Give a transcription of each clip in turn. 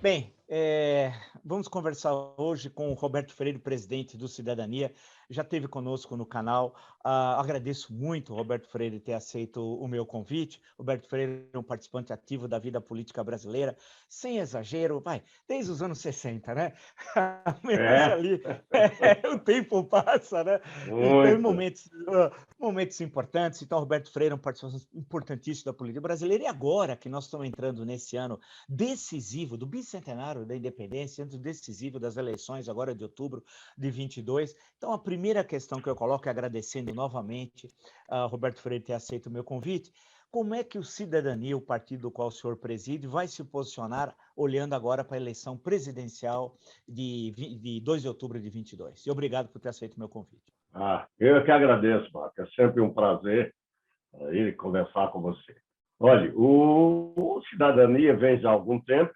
Bem, vamos conversar hoje com o Roberto Freire, presidente do Cidadania. Já esteve conosco no canal. Agradeço muito, Roberto Freire, ter aceito o meu convite. Roberto Freire é um participante ativo da vida política brasileira, sem exagero, desde os anos 60, né? Menos É, ali, o tempo passa, né? Então, em muito. momentos importantes. Então, Roberto Freire é um participante importantíssimo da política brasileira. E agora que nós estamos entrando nesse ano decisivo do bicentenário da independência, ano decisivo das eleições, agora de outubro de 22. Então, a primeira questão que eu coloco é agradecendo novamente a Roberto Freire ter aceito o meu convite. Como é que o Cidadania, o partido do qual o senhor preside, vai se posicionar olhando agora para a eleição presidencial de 2 de outubro de 22? E obrigado por ter aceito o meu convite. Eu que agradeço, Marco. É sempre um prazer ir conversar com você. Olha, o Cidadania vem já há algum tempo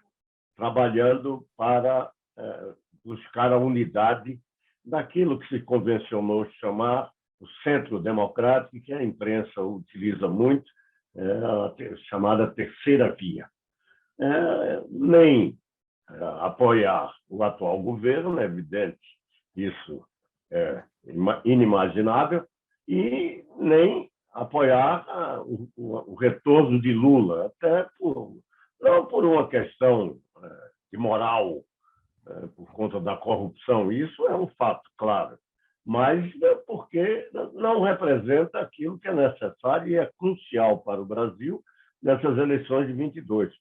trabalhando para buscar a unidade daquilo que se convencionou chamar o centro democrático, que a imprensa utiliza muito, a chamada terceira via. Nem apoiar o atual governo, é evidente, isso é inimaginável, e nem apoiar o retorno de Lula, até não por uma questão de moral, por conta da corrupção, isso é um fato, claro, mas porque não representa aquilo que é necessário e é crucial para o Brasil nessas eleições de 22,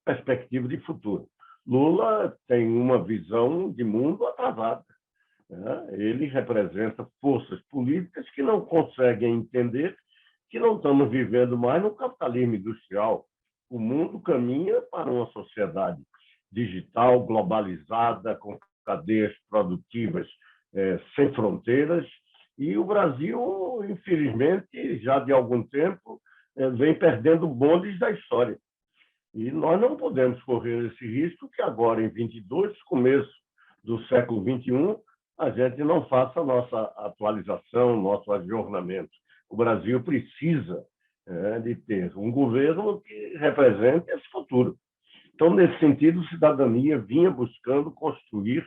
perspectiva de futuro. Lula tem uma visão de mundo atrasada. Ele representa forças políticas que não conseguem entender que não estamos vivendo mais no capitalismo industrial. O mundo caminha para uma sociedade digital, globalizada, com cadeias produtivas sem fronteiras, e o Brasil, infelizmente, já de algum tempo, vem perdendo bondes da história. E nós não podemos correr esse risco que agora, em 22, começo do século 21, a gente não faça a nossa atualização, nosso ajornamento. O Brasil precisa de ter um governo que represente esse futuro. Então, nesse sentido, a cidadania vinha buscando construir,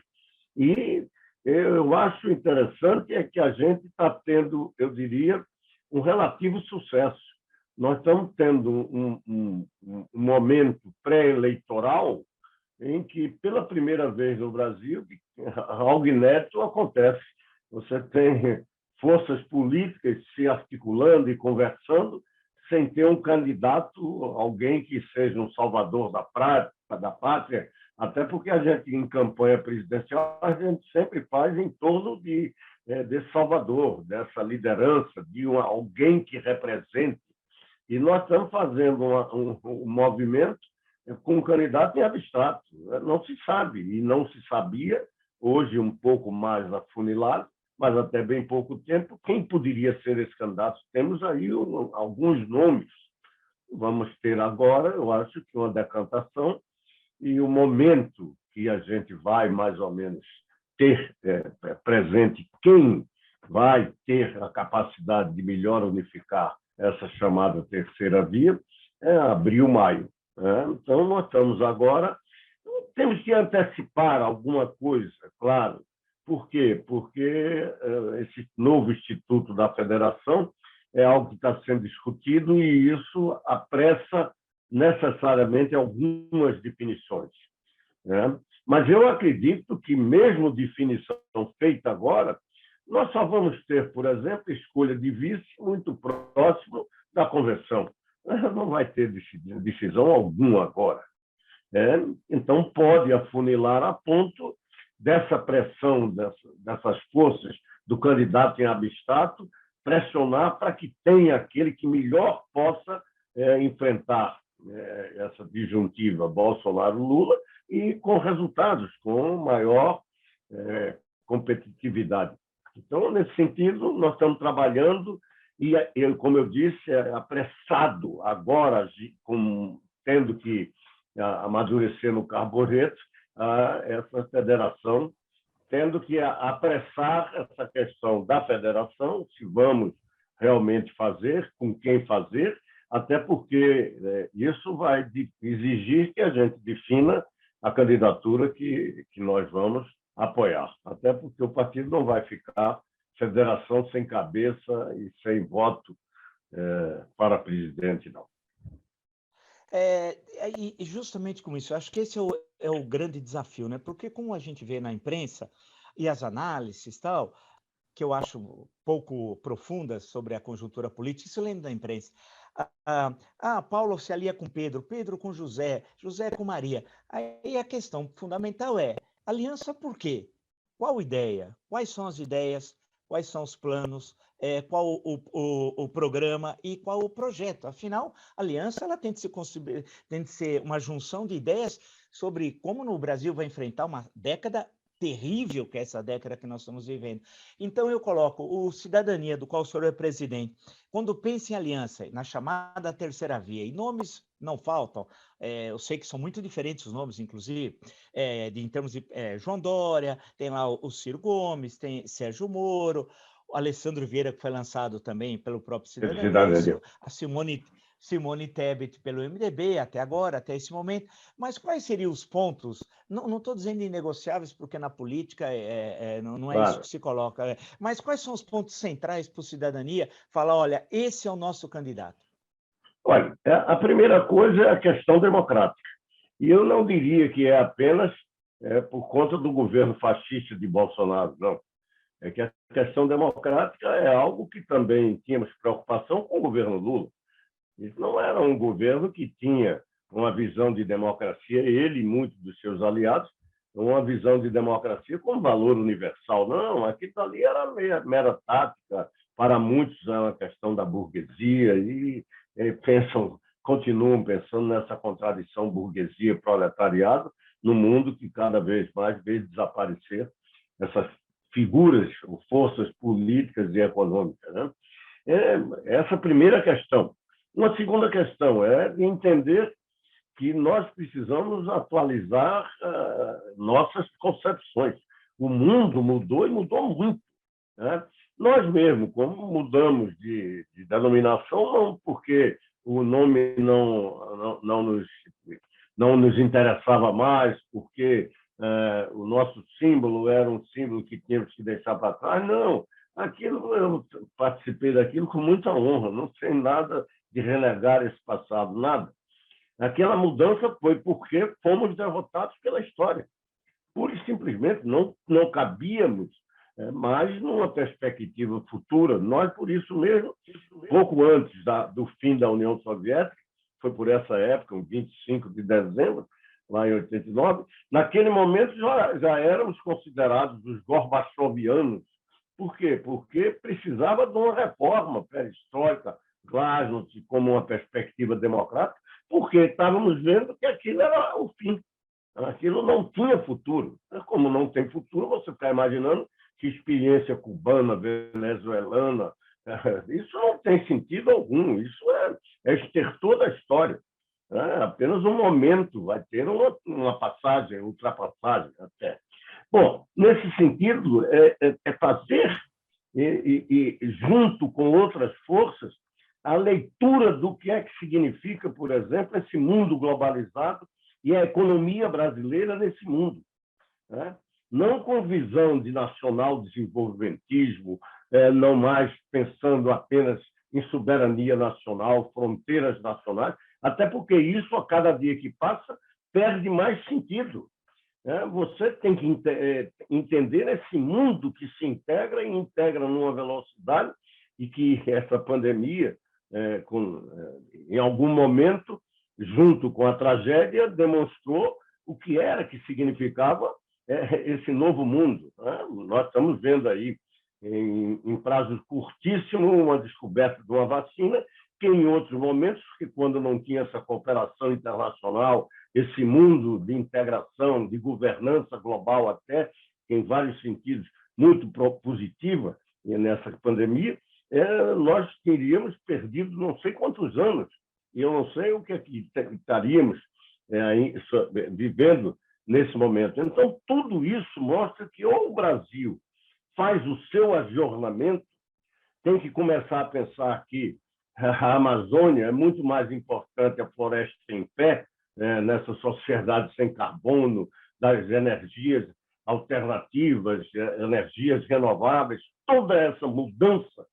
e eu acho interessante é que a gente está tendo, eu diria, um relativo sucesso. Nós estamos tendo um momento pré-eleitoral em que, pela primeira vez no Brasil, algo inédito acontece. Você tem forças políticas se articulando e conversando sem ter um candidato, alguém que seja um salvador da pátria, até porque a gente, em campanha presidencial, a gente sempre faz em torno desse salvador, dessa liderança, de alguém que represente. E nós estamos fazendo um movimento com um candidato em abstrato. Não se sabe, e não se sabia, hoje um pouco mais afunilado, mas até bem pouco tempo, quem poderia ser esse candidato. Temos aí alguns nomes. Vamos ter agora, eu acho que uma decantação, e o momento que a gente vai, mais ou menos, ter presente quem vai ter a capacidade de melhor unificar essa chamada terceira via, é abril, maio. Então, nós estamos agora, temos que antecipar alguma coisa, claro. Por quê? Porque esse novo Instituto da Federação é algo que está sendo discutido e isso apressa necessariamente algumas definições. Mas eu acredito que, mesmo definição feita agora, nós só vamos ter, por exemplo, escolha de vice muito próximo da convenção. Não vai ter decisão alguma agora. Então, pode afunilar a ponto dessa pressão, dessas forças do candidato em abstrato, pressionar para que tenha aquele que melhor possa enfrentar essa disjuntiva Bolsonaro-Lula e com resultados, com maior competitividade. Então, nesse sentido, nós estamos trabalhando e, como eu disse, apressado agora, tendo que amadurecer no carbureto, essa federação, tendo que apressar essa questão da federação, se vamos realmente fazer, com quem fazer, até porque isso vai exigir que a gente defina a candidatura que nós vamos apoiar. Até porque o partido não vai ficar federação sem cabeça e sem voto para presidente, não. E justamente com isso, eu acho que esse é o grande desafio, né? Porque como a gente vê na imprensa e as análises tal, que eu acho pouco profundas sobre a conjuntura política, isso eu lembro da imprensa. Paulo se alia com Pedro, Pedro com José, José com Maria. Aí a questão fundamental é, aliança por quê? Qual ideia? Quais são as ideias? Quais são os planos? Qual o programa e qual o projeto? Afinal, a aliança ela tem de ser uma junção de ideias sobre como no Brasil vai enfrentar uma década terrível, que é essa década que nós estamos vivendo. Então, eu coloco o Cidadania, do qual o senhor é presidente, quando pensa em aliança, na chamada terceira via, e nomes não faltam, eu sei que são muito diferentes os nomes, inclusive, em termos de João Dória, tem lá o Ciro Gomes, tem Sérgio Moro, o Alessandro Vieira, que foi lançado também pelo próprio Cidadania, a Simone Tebet pelo MDB, até agora, até esse momento. Mas quais seriam os pontos? Não estou dizendo inegociáveis, porque na política não é isso que se coloca. Mas quais são os pontos centrais para a cidadania falar, olha, esse é o nosso candidato? Olha, a primeira coisa é a questão democrática. E eu não diria que é apenas por conta do governo fascista de Bolsonaro, não. É que a questão democrática é algo que também tínhamos preocupação com o governo Lula. Isso não era um governo que tinha uma visão de democracia, ele e muitos dos seus aliados, uma visão de democracia com valor universal. Não, aquilo ali era mera tática, para muitos é uma questão da burguesia, e continuam pensando nessa contradição burguesia-proletariado no mundo que cada vez mais vê desaparecer essas figuras, forças políticas e econômicas. Né? Essa primeira questão. Uma segunda questão é entender que nós precisamos atualizar nossas concepções. O mundo mudou e mudou muito. Né? Nós mesmos, como mudamos de denominação, não porque o nome não nos interessava mais, porque o nosso símbolo era um símbolo que tínhamos que deixar para trás, não. Eu participei daquilo com muita honra, não sei nada de renegar esse passado, nada. Aquela mudança foi porque fomos derrotados pela história. Pura e simplesmente não cabíamos mais numa perspectiva futura. Nós, por isso mesmo, pouco antes do fim da União Soviética, foi por essa época, 25 de dezembro, lá em 89, naquele momento já éramos considerados os gorbachovianos. Por quê? Porque precisava de uma reforma perestroika, glasnost, como uma perspectiva democrática, porque estávamos vendo que aquilo era o fim. Aquilo não tinha futuro. Como não tem futuro, você está imaginando que experiência cubana, venezuelana, isso não tem sentido algum. Isso é extertor da história. É apenas um momento, vai ter uma passagem, ultrapassagem até. Bom, nesse sentido, é fazer, e junto com outras forças, a leitura do que é que significa, por exemplo, esse mundo globalizado e a economia brasileira nesse mundo. Né? Não com visão de nacional desenvolvimentismo, não mais pensando apenas em soberania nacional, fronteiras nacionais, até porque isso, a cada dia que passa, perde mais sentido. Você tem que entender esse mundo que se integra e integra numa velocidade e que essa pandemia, em algum momento, junto com a tragédia, demonstrou o que era, que significava esse novo mundo. Né? Nós estamos vendo aí, em prazo curtíssimo, uma descoberta de uma vacina, que em outros momentos, que quando não tinha essa cooperação internacional, esse mundo de integração, de governança global até, em vários sentidos, muito positiva nessa pandemia, nós teríamos perdido não sei quantos anos, e eu não sei o que estaríamos vivendo nesse momento. Então, tudo isso mostra que ou o Brasil faz o seu ajornamento, tem que começar a pensar que a Amazônia é muito mais importante, a floresta em pé, nessa sociedade sem carbono, das energias alternativas, energias renováveis, toda essa mudança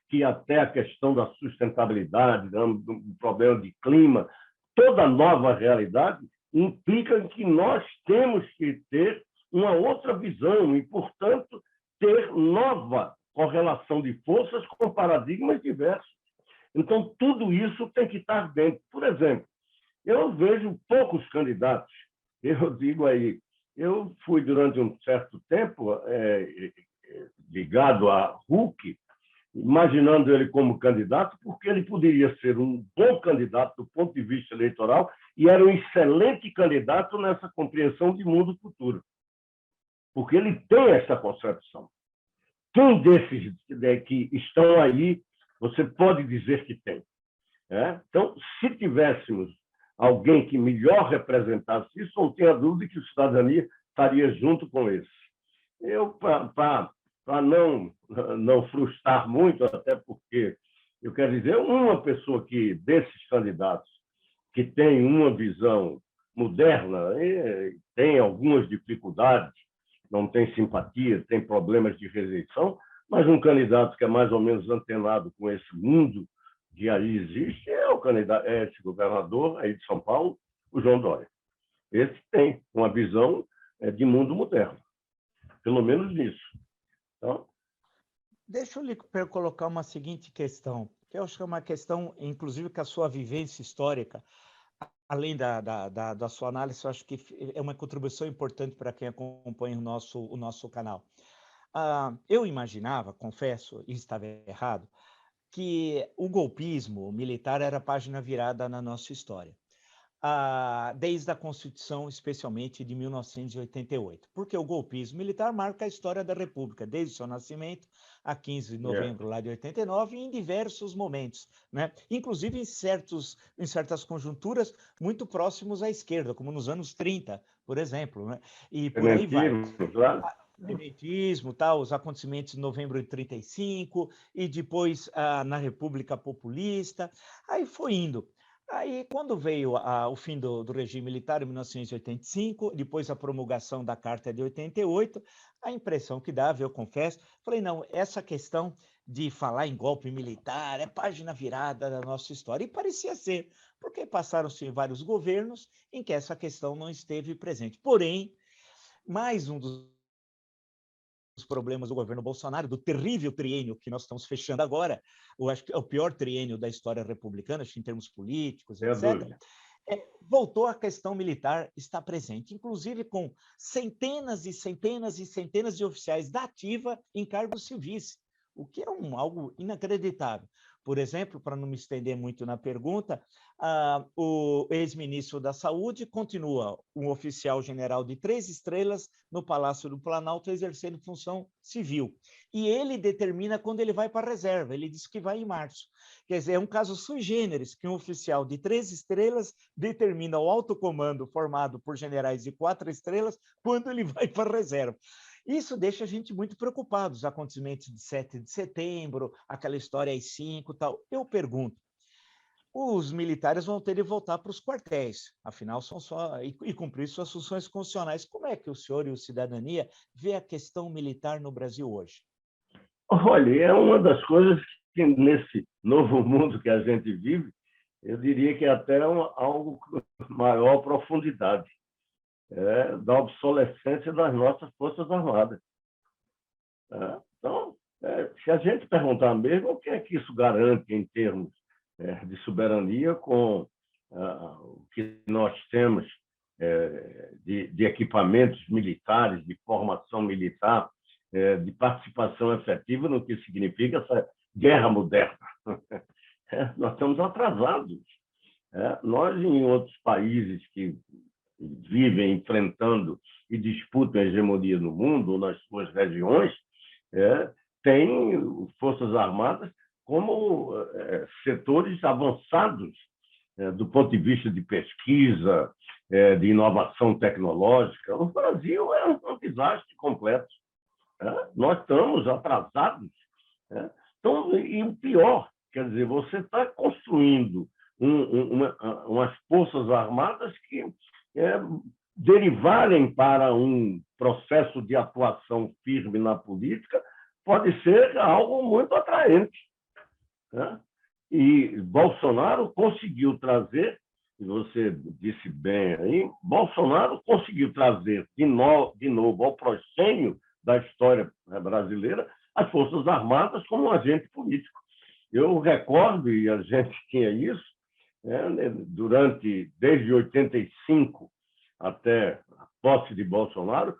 que até a questão da sustentabilidade, do problema de clima, toda nova realidade implica que nós temos que ter uma outra visão e, portanto, ter nova correlação de forças com paradigmas diversos. Então, tudo isso tem que estar dentro. Por exemplo, eu vejo poucos candidatos. Eu digo aí, eu fui durante um certo tempo ligado a Huck, imaginando ele como candidato, porque ele poderia ser um bom candidato do ponto de vista eleitoral e era um excelente candidato nessa compreensão de mundo futuro. Porque ele tem essa concepção. Quem desses que estão aí, você pode dizer que tem. Então, se tivéssemos alguém que melhor representasse isso, não tenha dúvida que o Cidadania estaria junto com esse. Eu, para não frustrar muito, até porque, eu quero dizer, uma pessoa que, desses candidatos, que tem uma visão moderna, tem algumas dificuldades, não tem simpatia, tem problemas de rejeição, mas um candidato que é mais ou menos antenado com esse mundo que aí existe é o candidato, esse governador aí de São Paulo, o João Dória. Esse tem uma visão de mundo moderno, pelo menos nisso. Então, deixa eu lhe colocar uma seguinte questão, que eu acho que é uma questão, inclusive, com a sua vivência histórica, além da sua análise, eu acho que é uma contribuição importante para quem acompanha o nosso canal. Eu imaginava, confesso, e estava errado, que o golpismo militar era a página virada na nossa história, desde a Constituição, especialmente de 1988, porque o golpismo militar marca a história da República, desde o seu nascimento, a 15 de novembro lá de 89, e em diversos momentos, né? Inclusive em certas conjunturas muito próximos à esquerda, como nos anos 30, por exemplo, né? E por aí vai. Claro. Tenentismo, tal, os acontecimentos de novembro de 35 e depois na República Populista, aí foi indo. Aí, quando veio o fim do regime militar, em 1985, depois a promulgação da Carta de 88, a impressão que dava, eu confesso, falei, não, essa questão de falar em golpe militar é página virada da nossa história. E parecia ser, porque passaram-se vários governos em que essa questão não esteve presente. Porém, mais um dos problemas do governo Bolsonaro, do terrível triênio que nós estamos fechando agora, eu acho que é o pior triênio da história republicana, acho que em termos políticos, etc., voltou a questão militar estar presente, inclusive com centenas e centenas e centenas de oficiais da ativa em cargos civis, o que é algo inacreditável. Por exemplo, para não me estender muito na pergunta, o ex-ministro da Saúde continua um oficial general de 3 estrelas no Palácio do Planalto exercendo função civil. E ele determina quando ele vai para a reserva, ele diz que vai em março. Quer dizer, é um caso sui generis que um oficial de 3 estrelas determina o alto comando formado por generais de 4 estrelas quando ele vai para a reserva. Isso deixa a gente muito preocupado, os acontecimentos de 7 de setembro, aquela história AI-5 e tal. Eu pergunto, os militares vão ter de voltar para os quartéis, afinal, são só e cumprir suas funções constitucionais. Como é que o senhor e o Cidadania vê a questão militar no Brasil hoje? Olha, é uma das coisas que, nesse novo mundo que a gente vive, eu diria que é até algo maior profundidade. Da obsolescência das nossas Forças Armadas. Então, se a gente perguntar mesmo, o que é que isso garante em termos de soberania com o que nós temos de equipamentos militares, de formação militar, de participação efetiva no que significa essa guerra moderna. Nós estamos atrasados. Nós, em outros países que vivem enfrentando e disputam a hegemonia no mundo, ou nas suas regiões, têm Forças Armadas como setores avançados do ponto de vista de pesquisa, de inovação tecnológica. O Brasil é um desastre completo. Nós estamos atrasados. Então, e o pior, quer dizer, você está construindo umas forças armadas que derivarem para um processo de atuação firme na política pode ser algo muito atraente, né? E Bolsonaro conseguiu trazer, você disse bem aí, Bolsonaro conseguiu trazer de novo ao proscênio da história brasileira as Forças Armadas como um agente político. Eu recordo, e a gente tinha isso, desde 85 até a posse de Bolsonaro,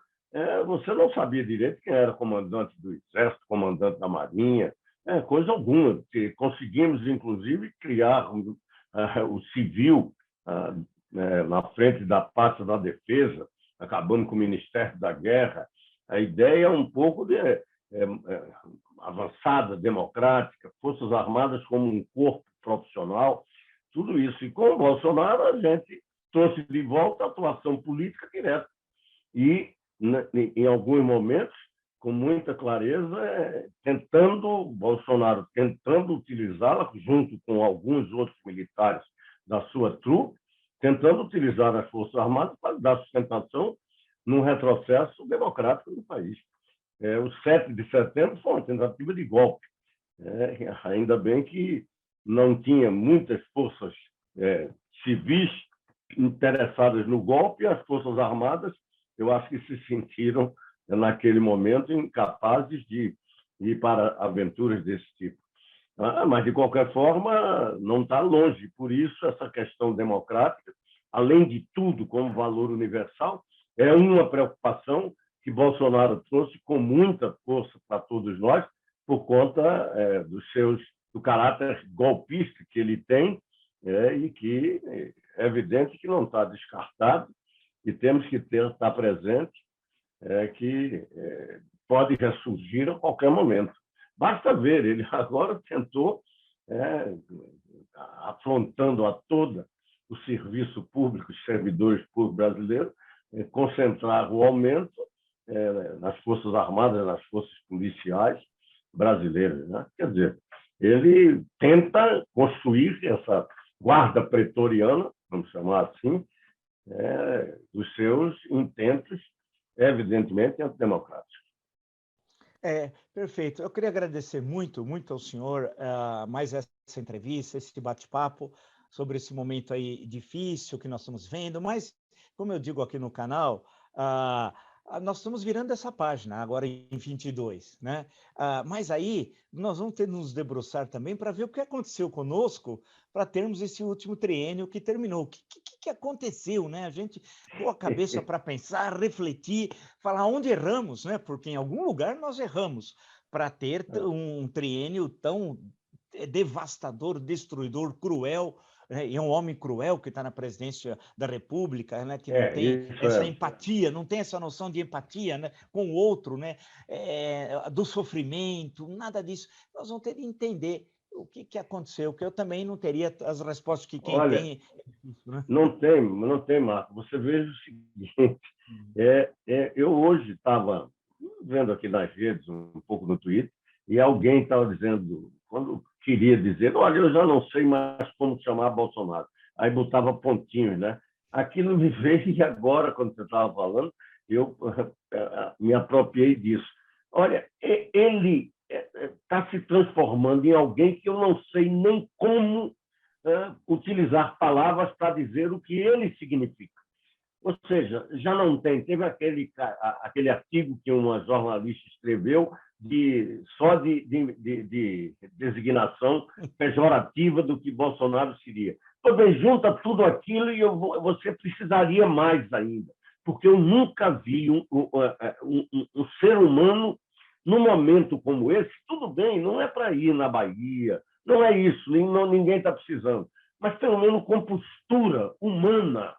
você não sabia direito quem era comandante do Exército, comandante da Marinha, coisa alguma. Conseguimos, inclusive, criar o civil na frente da pasta da defesa, acabando com o Ministério da Guerra. A ideia é um pouco de avançada, democrática, Forças Armadas como um corpo profissional, tudo isso. E com o Bolsonaro, a gente trouxe de volta a atuação política direta. E, em alguns momentos, com muita clareza, Bolsonaro tentando utilizá-la, junto com alguns outros militares da sua trupe, tentando utilizar as Forças Armadas para dar sustentação num retrocesso democrático do país. O 7 de setembro foi uma tentativa de golpe. Ainda bem que não tinha muitas forças civis interessadas no golpe, e as Forças Armadas, eu acho que se sentiram, naquele momento, incapazes de ir para aventuras desse tipo. Mas, de qualquer forma, não está longe. Por isso, essa questão democrática, além de tudo, como valor universal, é uma preocupação que Bolsonaro trouxe com muita força para todos nós, por conta do caráter golpista que ele tem, e que é evidente que não está descartado, e temos que estar presente, que pode ressurgir a qualquer momento. Basta ver, ele agora tentou, afrontando a todo o serviço público, os servidores públicos brasileiros, concentrar o aumento nas Forças Armadas, nas forças policiais brasileiras, né? Quer dizer, ele tenta construir essa guarda pretoriana, vamos chamar assim, dos seus intentos, evidentemente, antidemocráticos. Perfeito. Eu queria agradecer muito, muito ao senhor mais essa entrevista, esse bate-papo sobre esse momento aí difícil que nós estamos vendo, mas, como eu digo aqui no canal, nós estamos virando essa página agora em 22, né? Mas aí nós vamos ter que nos debruçar também para ver o que aconteceu conosco para termos esse último triênio que terminou. O que aconteceu, né? A gente pôr a cabeça para pensar, refletir, falar onde erramos, né? Porque em algum lugar nós erramos para ter um triênio tão devastador, destruidor, cruel, e é um homem cruel que está na presidência da República, né, que não tem essa empatia, não tem essa noção de empatia, né, com o outro, né, do sofrimento, nada disso. Nós vamos ter que entender o que aconteceu, que eu também não teria as respostas que quem tem. Né? Não tem, Marco. Você veja o seguinte, eu hoje estava vendo aqui nas redes, um pouco no Twitter, e alguém estava dizendo, quando queria dizer, olha, eu já não sei mais como chamar Bolsonaro. Aí botava pontinhos, né? Aquilo me veio e agora, quando você estava falando, eu me apropriei disso. Olha, ele está se transformando em alguém que eu não sei nem como utilizar palavras para dizer o que ele significa. Ou seja, já não tem. Teve aquele artigo que uma jornalista escreveu só de designação pejorativa do que Bolsonaro seria. Também junta tudo aquilo e você precisaria mais ainda, porque eu nunca vi um ser humano num momento como esse. Tudo bem, não é para ir na Bahia, não é isso, ninguém está precisando, mas pelo menos com postura humana,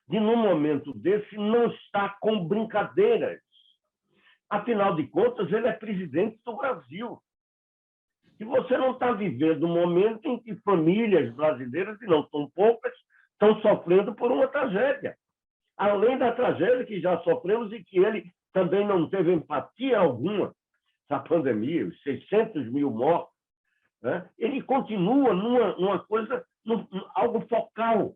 de num momento desse não estar com brincadeiras. Afinal de contas, ele é presidente do Brasil. E você não está vivendo um momento em que famílias brasileiras, e não são poucas, estão sofrendo por uma tragédia. Além da tragédia que já sofremos e que ele também não teve empatia alguma da pandemia, os 600 mil mortos, né? Ele continua numa coisa algo focal,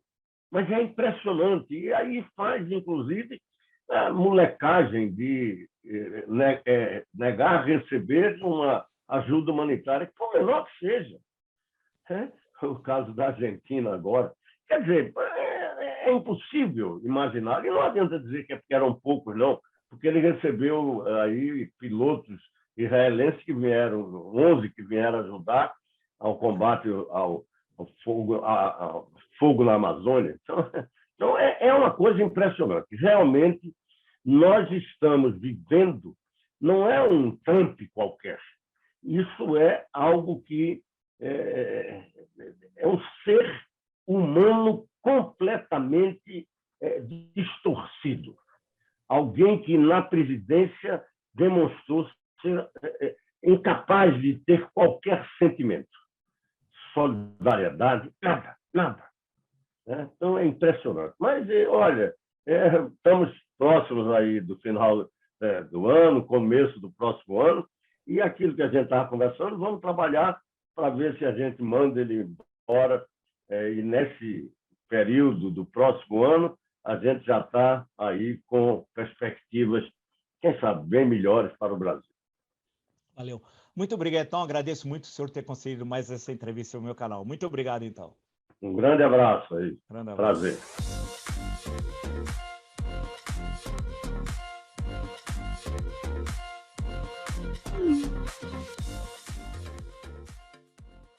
mas é impressionante. E aí faz, inclusive, a molecagem de negar receber uma ajuda humanitária, por menor que seja. O caso da Argentina agora. Quer dizer, é impossível imaginar, e não adianta dizer que eram poucos, não, porque ele recebeu aí pilotos israelenses que vieram, 11 que vieram ajudar ao combate ao fogo na Amazônia. Então é uma coisa impressionante. Realmente, nós estamos vivendo, não é um Trump qualquer, isso é algo que é um ser humano completamente distorcido. Alguém que, na presidência, demonstrou ser incapaz de ter qualquer sentimento. Solidariedade, nada, nada. Então, é impressionante. Mas, olha, estamos próximos aí do final do ano, começo do próximo ano, e aquilo que a gente estava conversando, vamos trabalhar para ver se a gente manda ele embora, e nesse período do próximo ano, a gente já está aí com perspectivas, quem sabe, bem melhores para o Brasil. Valeu. Muito obrigado, então. Agradeço muito o senhor ter concedido mais essa entrevista no meu canal. Muito obrigado, então. Um grande abraço aí. Grande abraço. Prazer.